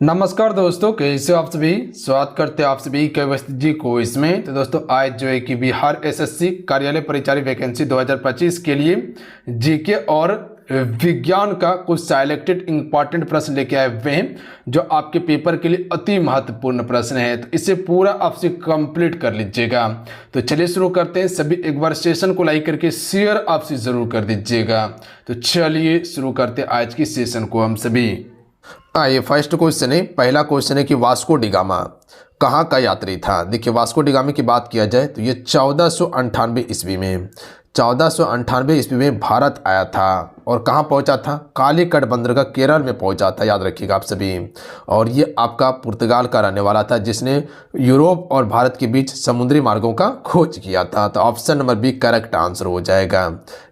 नमस्कार दोस्तों, कैसे हो आप सभी। स्वागत करते हैं आप सभी के अवस्थी जी को इसमें। तो दोस्तों आज जो है कि बिहार एसएससी कार्यालय परिचारी वैकेंसी 2025 के लिए जीके और विज्ञान का कुछ सिलेक्टेड इंपॉर्टेंट प्रश्न लेके आए हुए हैं जो आपके पेपर के लिए अति महत्वपूर्ण प्रश्न है। तो इसे पूरा आपसे कंप्लीट कर लीजिएगा। तो चलिए शुरू करते हैं। सभी एक बार सेशन को लाइक करके शेयर आपसे जरूर कर दीजिएगा। तो चलिए शुरू करते हैं आज की सेशन को हम सभी। आइए फर्स्ट क्वेश्चन है, पहला क्वेश्चन है कि वास्को डिगामा कहाँ का यात्री था। देखिए वास्को डिगामा की बात किया जाए तो ये 1498 ईस्वी में 1498 ईस्वी में भारत आया था और कहाँ पहुँचा था, कालीकट बंदरगाह केरल में पहुँचा था, याद रखिएगा आप सभी। और ये आपका पुर्तगाल का रहने वाला था जिसने यूरोप और भारत के बीच समुद्री मार्गों का खोज किया था। तो option number b correct answer हो जाएगा,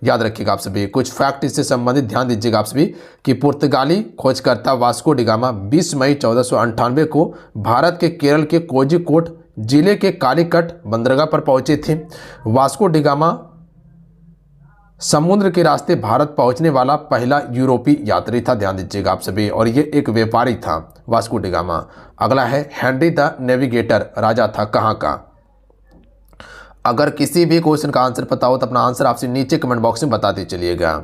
याद रखिएगा आप सभी। कुछ फैक्ट इससे संबंधित ध्यान दीजिएगा आप सभी कि पुर्तगाली खोजकर्ता वास्को डिगामा 20 मई 1498 को भारत के केरल के कोझिकोड जिले के कालीकट बंदरगाह पर पहुंचे थे। वास्को डिगामा समुद्र के रास्ते भारत पहुंचने वाला पहला यूरोपीय यात्री था, ध्यान दीजिएगा आप सभी। और ये एक व्यापारी था वास्को डिगामा। अगला है हेनरी द नेविगेटर राजा था कहाँ का। अगर किसी भी क्वेश्चन का आंसर पता हो तो अपना आंसर आपसे नीचे कमेंट बॉक्स में बताते चलिएगा।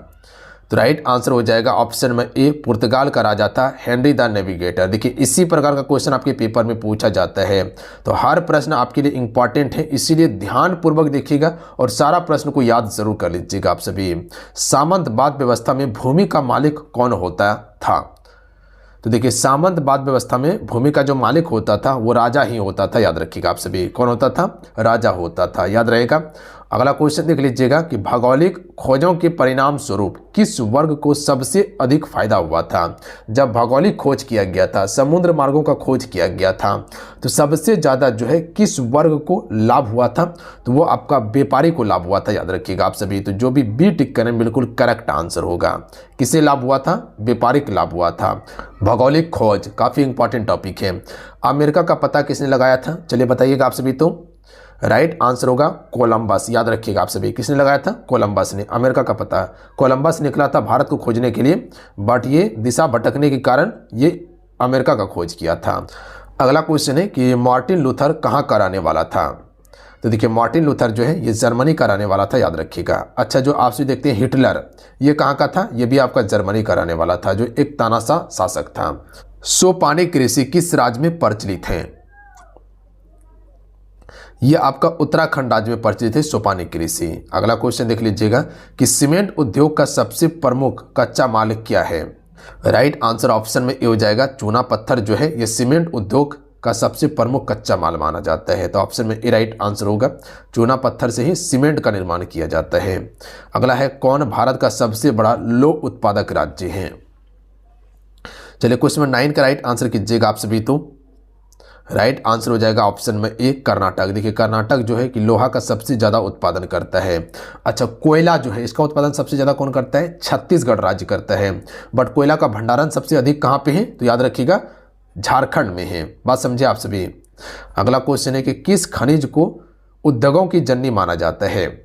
तो राइट आंसर हो जाएगा ऑप्शन में ए, पुर्तगाल का राजा था हेनरी द नेविगेटर। देखिए इसी प्रकार का क्वेश्चन आपके पेपर में पूछा जाता है तो हर प्रश्न आपके लिए इंपॉर्टेंट है, इसीलिए ध्यानपूर्वक देखिएगा और सारा प्रश्न को याद जरूर कर लीजिएगा आप सभी। सामंतवाद व्यवस्था में भूमि का मालिक कौन होता था। तो देखिए सामंतवाद व्यवस्था में भूमि का जो मालिक होता था वो राजा ही होता था, याद रखिएगा आप सभी। कौन होता था, राजा होता था, याद रहेगा। अगला क्वेश्चन देख लीजिएगा कि भौगोलिक खोजों के परिणाम स्वरूप किस वर्ग को सबसे अधिक फायदा हुआ था। जब भौगोलिक खोज किया गया था, समुद्र मार्गों का खोज किया गया था, तो सबसे ज़्यादा जो है किस वर्ग को लाभ हुआ था, तो वो आपका व्यापारी को लाभ हुआ था, याद रखिएगा आप सभी। तो जो भी बी टिक करें बिल्कुल करेक्ट आंसर होगा। किसे लाभ हुआ था, व्यापारिक लाभ हुआ था। भौगोलिक खोज काफ़ी इंपॉर्टेंट टॉपिक है। अमेरिका का पता किसने लगाया था, चलिए बताइएगा आप सभी। तो राइट आंसर होगा कोलंबस, याद रखिएगा आप सभी। किसने लगाया था, कोलंबस ने। अमेरिका का पता कोलंबस निकला था भारत को खोजने के लिए, बट ये दिशा भटकने के कारण ये अमेरिका का खोज किया था। अगला क्वेश्चन है कि मार्टिन लूथर कहाँ का रहने वाला था। तो देखिए मार्टिन लूथर जो है ये जर्मनी का रहने वाला था, याद रखिएगा। अच्छा जो आपसे देखते हैं हिटलर, ये कहाँ का था, ये भी आपका जर्मनी का रहने वाला था जो एक तानाशाह शासक था। सोपानी कृषि किस राज्य में प्रचलित है। यह आपका उत्तराखंड राज्य में प्रचलित है सोपानी कृषि। अगला क्वेश्चन देख लीजिएगा कि सीमेंट उद्योग का सबसे प्रमुख कच्चा माल क्या है। राइट आंसर ऑप्शन में ए हो जाएगा चूना पत्थर जो है ये सीमेंट उद्योग का सबसे प्रमुख कच्चा माल माना जाता है। तो ऑप्शन में ए राइट आंसर होगा, चूना पत्थर से ही सीमेंट का निर्माण किया जाता है। अगला है कौन भारत का सबसे बड़ा लौह उत्पादक राज्य है। चलिए क्वेश्चन नंबर 9 का राइट आंसर कीजिएगा आप सभी। तो राइट आंसर हो जाएगा ऑप्शन में ए कर्नाटक। देखिए कर्नाटक जो है कि लोहा का सबसे ज़्यादा उत्पादन करता है। अच्छा कोयला जो है इसका उत्पादन सबसे ज़्यादा कौन करता है, छत्तीसगढ़ राज्य करता है। बट कोयला का भंडारण सबसे अधिक कहाँ पे है, तो याद रखिएगा झारखंड में है। बात समझे आप सभी। अगला क्वेश्चन है कि किस खनिज को उद्योगों की जननी माना जाता है।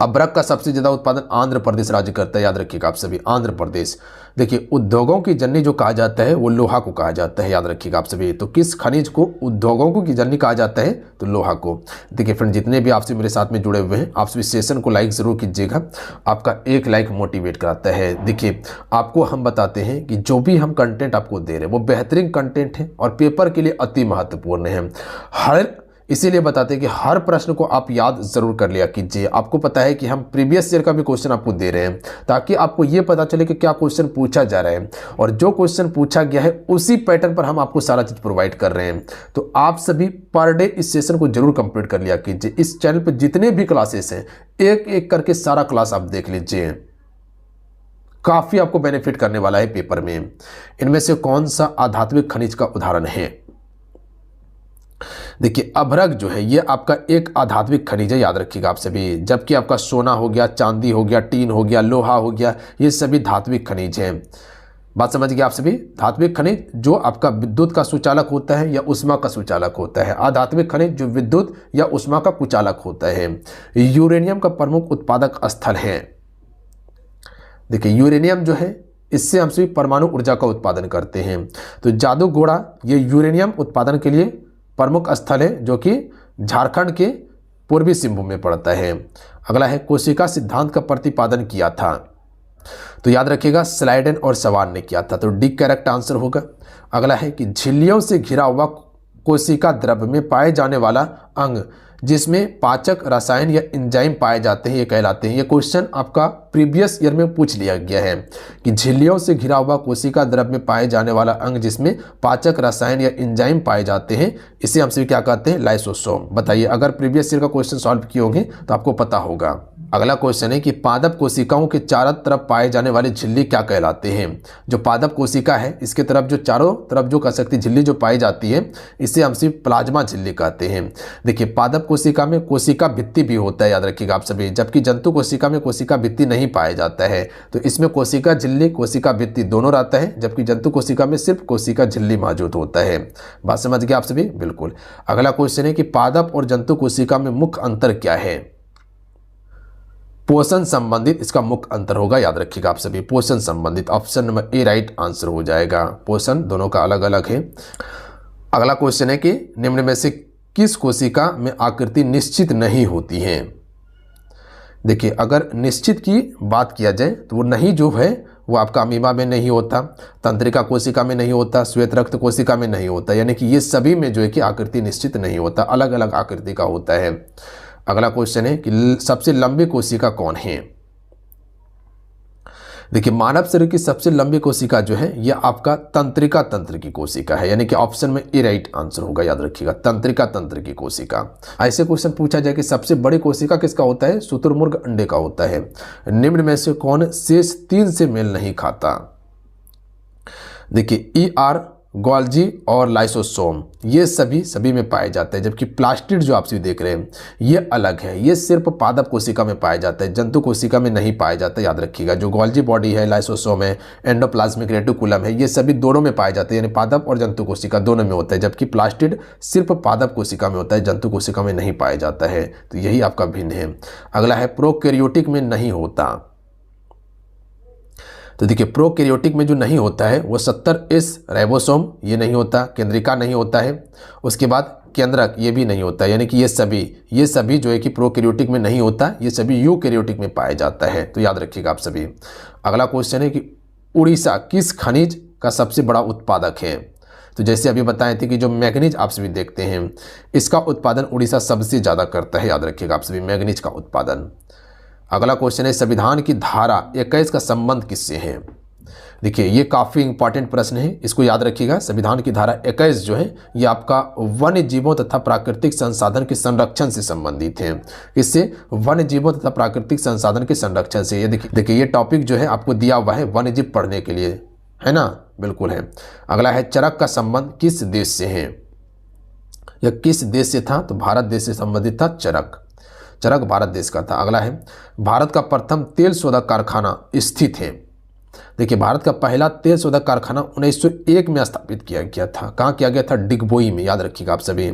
अभ्रक का सबसे ज्यादा उत्पादन आंध्र प्रदेश राज्य करता है, याद रखिएगा आप सभी, आंध्र प्रदेश। देखिए उद्योगों की जननी जो कहा जाता है वो लोहा को कहा जाता है, याद रखिएगा आप सभी। तो किस खनिज को उद्योगों की जननी कहा जाता है, तो लोहा को। देखिए फ्रेंड जितने भी आपसे मेरे साथ में जुड़े हुए हैं आप सभी सेशन को लाइक जरूर कीजिएगा, आपका एक लाइक मोटिवेट कराता है। देखिए आपको हम बताते हैं कि जो भी हम कंटेंट आपको दे रहे हैं वो बेहतरीन कंटेंट है और पेपर के लिए अति महत्वपूर्ण है। इसीलिए बताते हैं कि हर प्रश्न को आप याद जरूर कर लिया कीजिए। आपको पता है कि हम प्रीवियस ईयर का भी क्वेश्चन आपको दे रहे हैं ताकि आपको ये पता चले कि क्या क्वेश्चन पूछा जा रहा है और जो क्वेश्चन पूछा गया है उसी पैटर्न पर हम आपको सारा चीज प्रोवाइड कर रहे हैं। तो आप सभी पर डे इस सेशन को जरूर कंप्लीट कर लिया कीजिए। इस चैनल पर जितने भी क्लासेस हैं एक एक करके सारा क्लास आप देख लीजिए, काफी आपको बेनिफिट करने वाला है पेपर में। इनमें से कौन सा आध्यात्मिक खनिज का उदाहरण है। देखिए अभ्रक जो है ये आपका एक आध्यात्मिक खनिज है, याद रखिएगा आप सभी। जबकि आपका सोना हो गया, चांदी हो गया, टीन हो गया, लोहा हो गया, ये सभी धात्विक खनिज हैं। बात समझ गए आप सभी। धात्विक खनिज जो आपका विद्युत का सुचालक होता है या उष्मा का सुचालक होता है, आध्यात्मिक खनिज जो विद्युत या उष्मा का कुचालक होता है। यूरेनियम का प्रमुख उत्पादक स्थल है। देखिए यूरेनियम जो है इससे हम सभी परमाणु ऊर्जा का उत्पादन करते हैं। तो जादूगोड़ा ये यूरेनियम उत्पादन के लिए प्रमुख स्थल है जो कि झारखंड के पूर्वी सिंहभूम में पड़ता है। अगला है कोशिका सिद्धांत का प्रतिपादन किया था। तो याद रखिएगा स्लाइडेन और सवान ने किया था, तो डी करेक्ट आंसर होगा। अगला है कि झिल्लियों से घिरा हुआ कोशिका द्रव्य में पाए जाने वाला अंग जिसमें पाचक रसायन या एंजाइम पाए जाते हैं ये कहलाते हैं। ये क्वेश्चन आपका प्रीवियस ईयर में पूछ लिया गया है कि झिल्लियों से घिरा हुआ कोशिका द्रव्य में पाए जाने वाला अंग जिसमें पाचक रसायन या एंजाइम पाए जाते हैं इसे हम सभी क्या कहते हैं, लाइसोसोम। बताइए, अगर प्रीवियस ईयर का क्वेश्चन सॉल्व किए होंगे तो आपको पता होगा। अगला क्वेश्चन है कि पादप कोशिकाओं के चारों तरफ पाए जाने वाली झिल्ली क्या कहलाते हैं। जो पादप कोशिका है इसके तरफ जो चारों तरफ जो कह सकती झिल्ली जो पाई जाती है इसे हम सिर्फ प्लाज्मा झिल्ली कहते हैं। देखिए पादप कोशिका में कोशिका भित्ति भी होता है, याद रखिएगा आप सभी, जबकि जंतु कोशिका में कोशिका भित्ति नहीं पाया जाता है। तो इसमें कोशिका झिल्ली कोशिका भित्ति दोनों रहता है, जबकि जंतु कोशिका में सिर्फ कोशिका झिल्ली मौजूद होता है। बात समझ गए आप सभी? बिल्कुल। अगला क्वेश्चन है कि पादप और जंतु कोशिका में मुख्य अंतर क्या है। पोषण संबंधित इसका मुख्य अंतर होगा, याद रखिएगा आप सभी, पोषण संबंधित। Option number A right answer हो जाएगा। पोषण दोनों का अलग अलग है। अगला क्वेश्चन है कि निम्न में से किस कोशिका में आकृति निश्चित नहीं होती है। देखिए अगर निश्चित की बात किया जाए तो वो नहीं जो है वो आपका अमीबा में नहीं होता, तंत्रिका कोशिका में नहीं होता, श्वेत रक्त कोशिका में नहीं होता, यानी कि ये सभी में जो है कि आकृति निश्चित नहीं होता, अलग अलग आकृति का होता है। अगला क्वेश्चन है कि सबसे लंबी कोशिका कौन है। देखिए मानव शरीर की सबसे लंबी कोशिका जो है यह आपका तंत्रिका तंत्र की कोशिका है, यानी कि ऑप्शन में ए राइट आंसर होगा, याद रखिएगा, तंत्रिका तंत्र की कोशिका। ऐसे क्वेश्चन पूछा जाए कि सबसे बड़ी कोशिका किसका होता है, शुतुरमुर्ग अंडे का होता है। निम्न में से कौन शेष 3 से मेल नहीं खाता। देखिए ER, गोल्जी और लाइसोसोम ये सभी में पाए जाते हैं, जबकि प्लास्टिड जो आप सभी देख रहे हैं ये अलग है, ये सिर्फ पादप कोशिका में पाया जाता है, जंतु कोशिका में नहीं पाया जाता, याद रखिएगा। जो गोल्जी बॉडी है, लाइसोसोम है, एंडोप्लाज्मिक रेटिकुलम है, ये सभी दोनों में पाए जाते हैं, यानी पादप और जंतु कोशिका दोनों में होता है, जबकि प्लास्टिड सिर्फ पादप कोशिका में होता है, जंतु कोशिका में नहीं पाया जाता है। तो यही आपका भिन्न है। अगला है प्रोकैरियोटिक में नहीं होता। तो देखिए प्रोकैरियोटिक में जो नहीं होता है वो 70S राइबोसोम ये नहीं होता, केंद्रिका नहीं होता है, उसके बाद केंद्रक ये भी नहीं होता, यानी कि ये सभी जो है कि प्रोकैरियोटिक में नहीं होता, ये सभी यूकैरियोटिक में पाया जाता है। तो याद रखिएगा आप सभी। अगला क्वेश्चन है कि उड़ीसा किस खनिज का सबसे बड़ा उत्पादक है। तो जैसे अभी बताए थे कि जो मैग्नीज आप सभी देखते हैं इसका उत्पादन उड़ीसा सबसे ज़्यादा करता है, याद रखिएगा आप सभी, मैग्नीज का उत्पादन। अगला क्वेश्चन है संविधान की धारा 21 का संबंध किससे है। देखिए ये काफ़ी इंपॉर्टेंट प्रश्न है, इसको याद रखिएगा। संविधान की धारा 21 जो है ये आपका वन्य जीवों तथा प्राकृतिक संसाधन के संरक्षण से संबंधित है। इससे वन्य जीवों तथा प्राकृतिक संसाधन के संरक्षण से, ये देखिए ये टॉपिक जो है आपको दिया हुआ है वन्य जीव पढ़ने के लिए, है ना, बिल्कुल है। अगला है चरक का संबंध किस देश से है, या किस देश से था, तो भारत देश से संबंधित था चरक भारत देश का था। अगला है भारत का प्रथम तेल शोधक कारखाना स्थित है। देखिए भारत का पहला तेल शोधक कारखाना 1901 में स्थापित किया गया था। कहाँ किया गया था, डिगबोई में, याद रखिएगा आप सभी।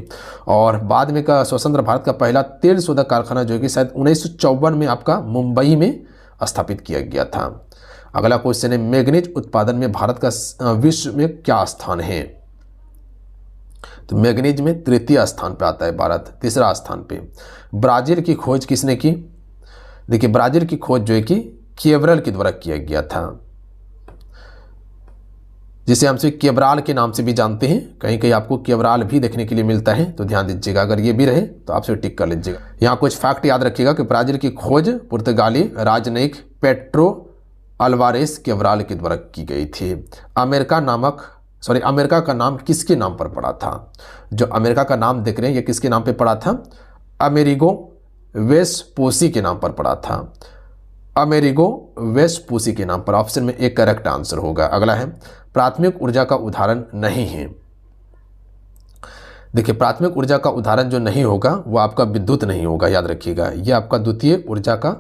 और बाद में का स्वतंत्र भारत का पहला तेल शोधक कारखाना जो कि शायद 1954 में आपका मुंबई में स्थापित किया गया था। अगला क्वेश्चन है मैग्नीज उत्पादन में भारत का विश्व में क्या स्थान है। तो मैग्नीज में 3य स्थान पे आता है भारत, 3रा स्थान पे। ब्राजील की खोज किसने की। देखिए ब्राजील की खोज जो है कि केब्रल के द्वारा किया गया था, जिसे हम केब्राल के नाम से भी जानते हैं। कहीं कहीं आपको केब्राल भी देखने के लिए मिलता है, तो ध्यान दीजिएगा, अगर ये भी रहे तो आपसे टिक कर लीजिएगा। यहाँ कुछ फैक्ट याद रखिएगा कि ब्राजील की खोज पुर्तगाली राजनयिक पेट्रो अल्वारेस केब्राल के द्वारा की गई थी। अमेरिका का नाम किसके नाम पर पड़ा था। जो अमेरिका का नाम देख रहे हैं ये किसके नाम पे पड़ा था, अमेरिगो वेस्पूसी के नाम पर पड़ा था, अमेरिगो वेस्पूसी के नाम पर। ऑप्शन में एक करेक्ट आंसर होगा। अगला है प्राथमिक ऊर्जा का उदाहरण नहीं है। देखिए प्राथमिक ऊर्जा का उदाहरण जो नहीं होगा वो आपका विद्युत नहीं होगा, याद रखिएगा। ये आपका द्वितीय ऊर्जा का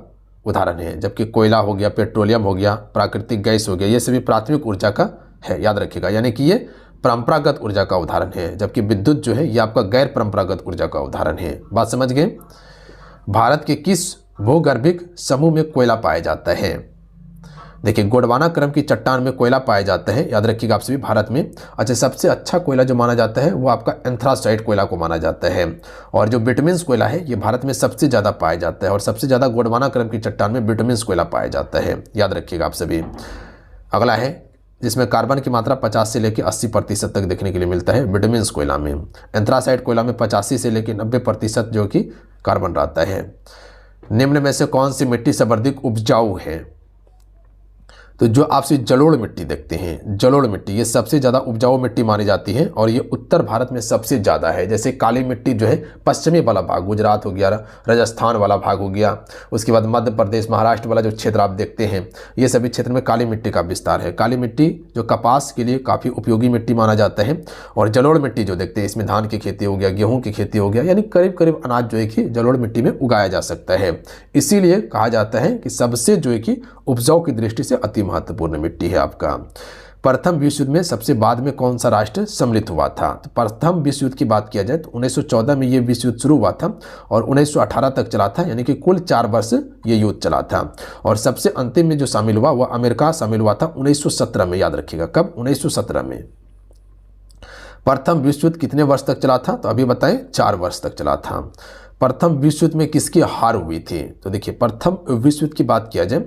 उदाहरण है, जबकि कोयला हो गया, पेट्रोलियम हो गया, प्राकृतिक गैस हो गया, ये सभी प्राथमिक ऊर्जा का है, याद रखिएगा। यानी कि ये परंपरागत ऊर्जा का उदाहरण है, जबकि विद्युत जो है ये आपका गैर परंपरागत ऊर्जा का उदाहरण है। बात समझ गए। भारत के किस भूगर्भिक समूह में कोयला पाया जाता है। देखिए गोंडवाना क्रम की चट्टान में कोयला पाए जाते हैं, याद रखिएगा आप सभी भारत में। अच्छा, सबसे अच्छा कोयला जो माना जाता है वो आपका एंथ्रासाइट कोयला को माना जाता है। और जो बिटमिन्स कोयला है ये भारत में सबसे ज़्यादा पाया जाता है और सबसे ज़्यादा गोंडवाना क्रम की चट्टान में बिटमिन्स कोयला पाया जाता है, याद रखिएगा आप सभी। अगला है जिसमें कार्बन की मात्रा 50 से लेकर 80% तक देखने के लिए मिलता है बिटमिन्स कोयला में। एंथ्रासाइट कोयला में 85 से लेकर 90% जो कि कार्बन रहता है। निम्न में से कौन सी मिट्टी सर्वाधिक उपजाऊ है? तो जो आपसे जलोढ़ मिट्टी देखते हैं, जलोढ़ मिट्टी ये सबसे ज़्यादा उपजाऊ मिट्टी मानी जाती है और ये उत्तर भारत में सबसे ज़्यादा है। जैसे काली मिट्टी जो है पश्चिमी वाला भाग, गुजरात हो गया, राजस्थान वाला भाग हो गया, उसके बाद मध्य प्रदेश महाराष्ट्र वाला जो क्षेत्र आप देखते हैं ये सभी क्षेत्र में काली मिट्टी का विस्तार है। काली मिट्टी जो कपास के लिए काफ़ी उपयोगी मिट्टी माना जाता है। और जलोढ़ मिट्टी जो देखते हैं इसमें धान की खेती हो गया, गेहूँ की खेती हो गया, यानी करीब करीब अनाज जो है कि जलोढ़ मिट्टी में उगाया जा सकता है। इसीलिए कहा जाता है कि सबसे जो है कि उपजाऊ की दृष्टि से अति महत्वपूर्ण मिट्टी है आपका। प्रथम विश्व युद्ध में सबसे बाद में कौन सा राष्ट्र सम्मिलित हुआ था? तो प्रथम विश्व युद्ध की बात किया जाए तो 1914 में ये विश्व युद्ध शुरू हुआ था और 1918 तक चला था, यानी कि कुल 4 वर्ष ये युद्ध चला था। और सबसे अंतिम में जो शामिल हुआ वह अमेरिका शामिल हुआ था 1917 में, याद रखिएगा। कब? 1917 में। प्रथम विश्व युद्ध कितने वर्ष तक चला था? तो अभी बताएं, 4 वर्ष तक चला था। प्रथम विश्व युद्ध में किसकी हार हुई थी? तो देखिए प्रथम विश्व युद्ध की बात किया जाए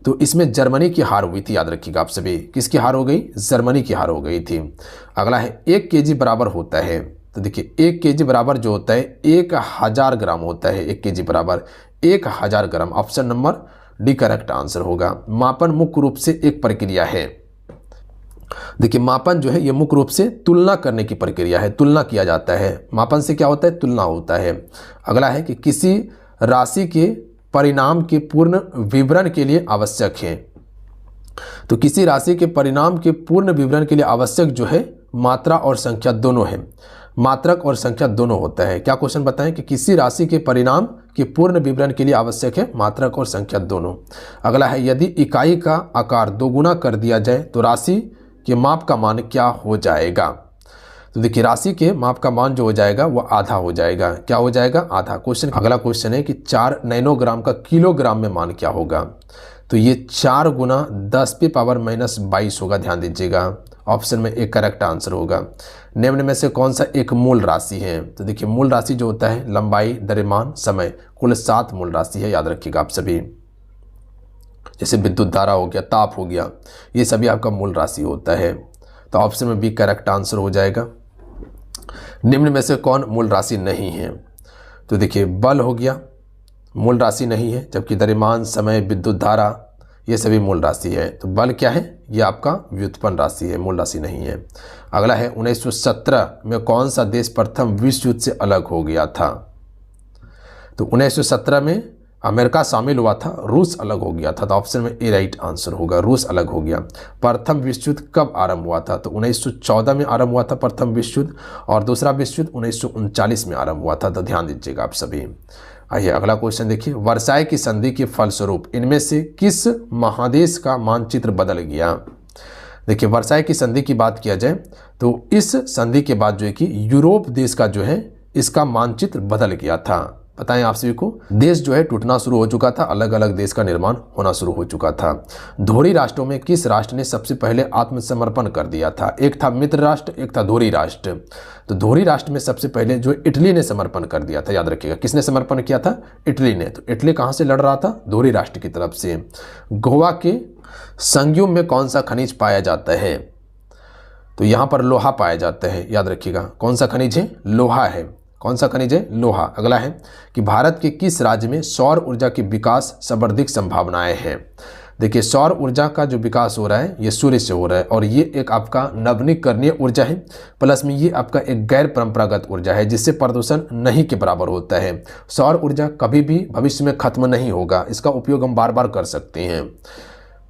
तो इसमें जर्मनी की हार हुई थी, याद रखिएगा आप सभी। किसकी हार हो गई? जर्मनी की हार हो गई थी। अगला है 1 kg बराबर होता है। तो देखिए 1 kg बराबर जो होता है 1000 ग्राम होता है। 1 kg बराबर 1000 ग्राम। Option number D correct answer होगा। मापन मुख्य रूप से एक प्रक्रिया है। देखिए मापन जो है ये मुख्य रूप से तुलना करने की प्रक्रिया है, तुलना किया जाता है। मापन से क्या होता है? तुलना होता है। अगला है कि किसी राशि के परिणाम के पूर्ण विवरण के लिए आवश्यक है। तो किसी राशि के परिणाम के पूर्ण विवरण के लिए आवश्यक जो है मात्रा और संख्या दोनों है। मात्रक और संख्या दोनों होता है। क्या क्वेश्चन बताएं कि किसी राशि के परिणाम के पूर्ण विवरण के लिए आवश्यक है मात्रक और संख्या दोनों। अगला है यदि इकाई का आकार 2 गुना कर दिया जाए तो राशि के माप का मान क्या हो जाएगा? तो देखिए राशि के माप का मान जो हो जाएगा वो आधा हो जाएगा। क्या हो जाएगा? आधा। क्वेश्चन अगला क्वेश्चन है कि 4 नैनोग्राम का किलोग्राम में मान क्या होगा? तो ये 4 गुना 10⁻⁻22 होगा, ध्यान दीजिएगा। ऑप्शन में एक करेक्ट आंसर होगा। निम्न में से कौन सा एक मूल राशि है? तो देखिए मूल राशि जो होता है लंबाई, द्रव्यमान, समय, कुल 7 मूल राशि है, याद रखिएगा आप सभी। जैसे विद्युत धारा हो गया, ताप हो गया, ये सभी आपका मूल राशि होता है। तो ऑप्शन में बी करेक्ट आंसर हो जाएगा। निम्न में से कौन मूल राशि नहीं है? तो देखिए बल हो गया, मूल राशि नहीं है, जबकि द्रव्यमान, समय, विद्युत धारा ये सभी मूल राशि है। तो बल क्या है? ये आपका व्युत्पन्न राशि है, मूल राशि नहीं है। अगला है 1917 में कौन सा देश प्रथम विश्व युद्ध से अलग हो गया था? तो 1917 में अमेरिका शामिल हुआ था, रूस अलग हो गया था। तो ऑप्शन में ए राइट आंसर होगा, रूस अलग हो गया। प्रथम विश्व युद्ध कब आरंभ हुआ था? तो 1914 में आरंभ हुआ था प्रथम विश्व युद्ध और दूसरा विश्व युद्ध 1939 में आरंभ हुआ था। तो ध्यान दीजिएगा आप सभी। आइए अगला क्वेश्चन देखिए। वर्साई की संधि के फलस्वरूप इनमें से किस महादेश का मानचित्र बदल गया? देखिए वर्साई की संधि की बात किया जाए तो इस संधि के बाद जो है कि यूरोप देश का जो है इसका मानचित्र बदल गया था। बताएं आप सभी को, देश जो है टूटना शुरू हो चुका था, अलग अलग देश का निर्माण होना शुरू हो चुका था। धोरी राष्ट्रों में किस राष्ट्र ने सबसे पहले आत्मसमर्पण कर दिया था? एक था मित्र राष्ट्र, एक था धोरी राष्ट्र। तो धोरी राष्ट्र में सबसे पहले जो इटली ने समर्पण कर दिया था, याद रखिएगा। किसने समर्पण किया था? इटली ने। तो इटली कहाँ से लड़ रहा था? धोरी राष्ट्र की तरफ से। गोवा के संगयुम में कौन सा खनिज पाया जाता है? तो यहाँ पर लोहा पाया जाता है, याद रखिएगा। कौन सा खनिज है? लोहा है। कौन सा खनिज है? लोहा। अगला है कि भारत के किस राज्य में सौर ऊर्जा के विकास सर्वाधिक संभावनाएं हैं? देखिए सौर ऊर्जा का जो विकास हो रहा है ये सूर्य से हो रहा है और ये एक आपका नवीकरणीय ऊर्जा है, प्लस में ये आपका एक गैर परंपरागत ऊर्जा है जिससे प्रदूषण नहीं के बराबर होता है। सौर ऊर्जा कभी भी भविष्य में खत्म नहीं होगा, इसका उपयोग हम बार बार कर सकते हैं।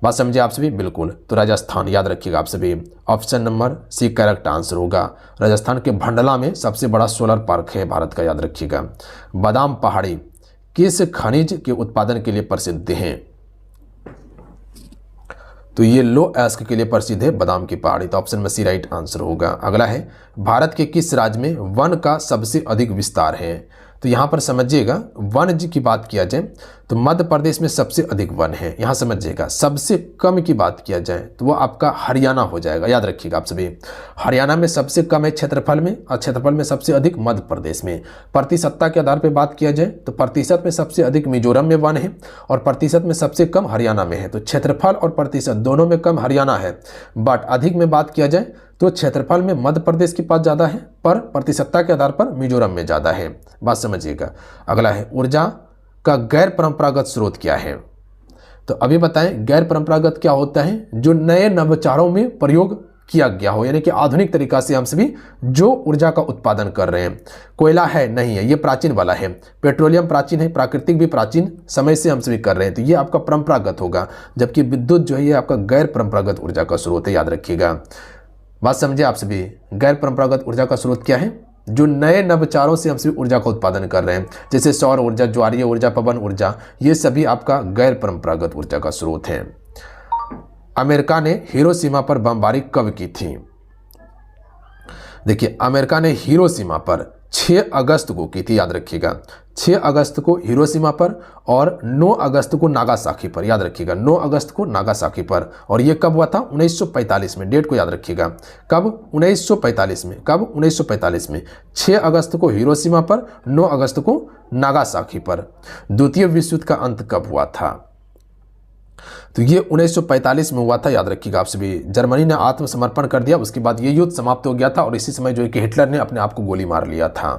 बात समझे आप सभी? बिल्कुल। तो राजस्थान, याद रखिएगा आप सभी। Option number c correct answer होगा। राजस्थान के भंडला में सबसे बड़ा सोलर पार्क है भारत का, याद रखिएगा। बादाम पहाड़ी किस खनिज के उत्पादन के लिए प्रसिद्ध हैं? तो ये लो अयस्क के लिए प्रसिद्ध है बादाम की पहाड़ी। तो ऑप्शन में सी राइट आंसर होगा। अगला है भारत के किस राज्य में वन का सबसे अधिक विस्तार है? तो यहाँ पर समझिएगा वन की बात किया जाए तो मध्य प्रदेश में सबसे अधिक वन है। यहाँ समझिएगा सबसे कम की बात किया जाए तो वो आपका हरियाणा हो जाएगा। याद रखिएगा आप सभी, हरियाणा में सबसे कम है क्षेत्रफल में और क्षेत्रफल में सबसे अधिक मध्य प्रदेश में। प्रतिशतता के आधार पर बात किया जाए तो प्रतिशत में सबसे अधिक मिजोरम में वन है और प्रतिशत में सबसे कम हरियाणा में है। तो क्षेत्रफल और प्रतिशत दोनों में कम हरियाणा है, बट अधिक में बात किया जाए तो क्षेत्रफल में मध्य प्रदेश के पास ज़्यादा है पर प्रतिशतता के आधार पर मिजोरम में ज़्यादा है। बात समझिएगा। अगला है ऊर्जा का गैर परंपरागत स्रोत क्या है। तो अभी बताएं गैर परंपरागत क्या होता है, जो नए नवाचारों में प्रयोग किया गया हो, यानी कि आधुनिक तरीका से हम सभी जो ऊर्जा का उत्पादन कर रहे हैं। कोयला है नहीं है, ये प्राचीन वाला है। पेट्रोलियम प्राचीन है, प्राकृतिक भी प्राचीन समय से हम सभी कर रहे हैं, तो ये आपका परंपरागत होगा। जबकि विद्युत जो है ये आपका गैर परंपरागत ऊर्जा का स्रोत है। याद रखिएगा। बात समझे आप सभी, गैर परंपरागत ऊर्जा का स्रोत क्या है, जो नए नवाचारों से हम सभी ऊर्जा का उत्पादन कर रहे हैं, जैसे सौर ऊर्जा, ज्वारीय ऊर्जा, पवन ऊर्जा, ये सभी आपका गैर परंपरागत ऊर्जा का स्रोत है। अमेरिका ने हिरोशिमा पर बमबारी कब की थी। देखिए अमेरिका ने हिरोशिमा पर 6 अगस्त को की थी। याद रखिएगा 6 अगस्त को हिरोशिमा पर और 9 अगस्त को नागासाकी पर। याद रखिएगा 9 अगस्त को नागासाकी पर। और ये कब हुआ था, 1945 में। डेट को याद रखिएगा कब, 1945 में। कब, 1945 में। 6 अगस्त को हिरोशिमा पर, 9 अगस्त को नागासाकी पर। द्वितीय विश्व युद्ध का अंत कब हुआ था, तो ये 1945 में हुआ था। याद रखिएगा आप सभी, जर्मनी ने आत्मसमर्पण कर दिया, उसके बाद ये युद्ध समाप्त हो गया था और इसी समय जो है कि हिटलर ने अपने आप को गोली मार लिया था।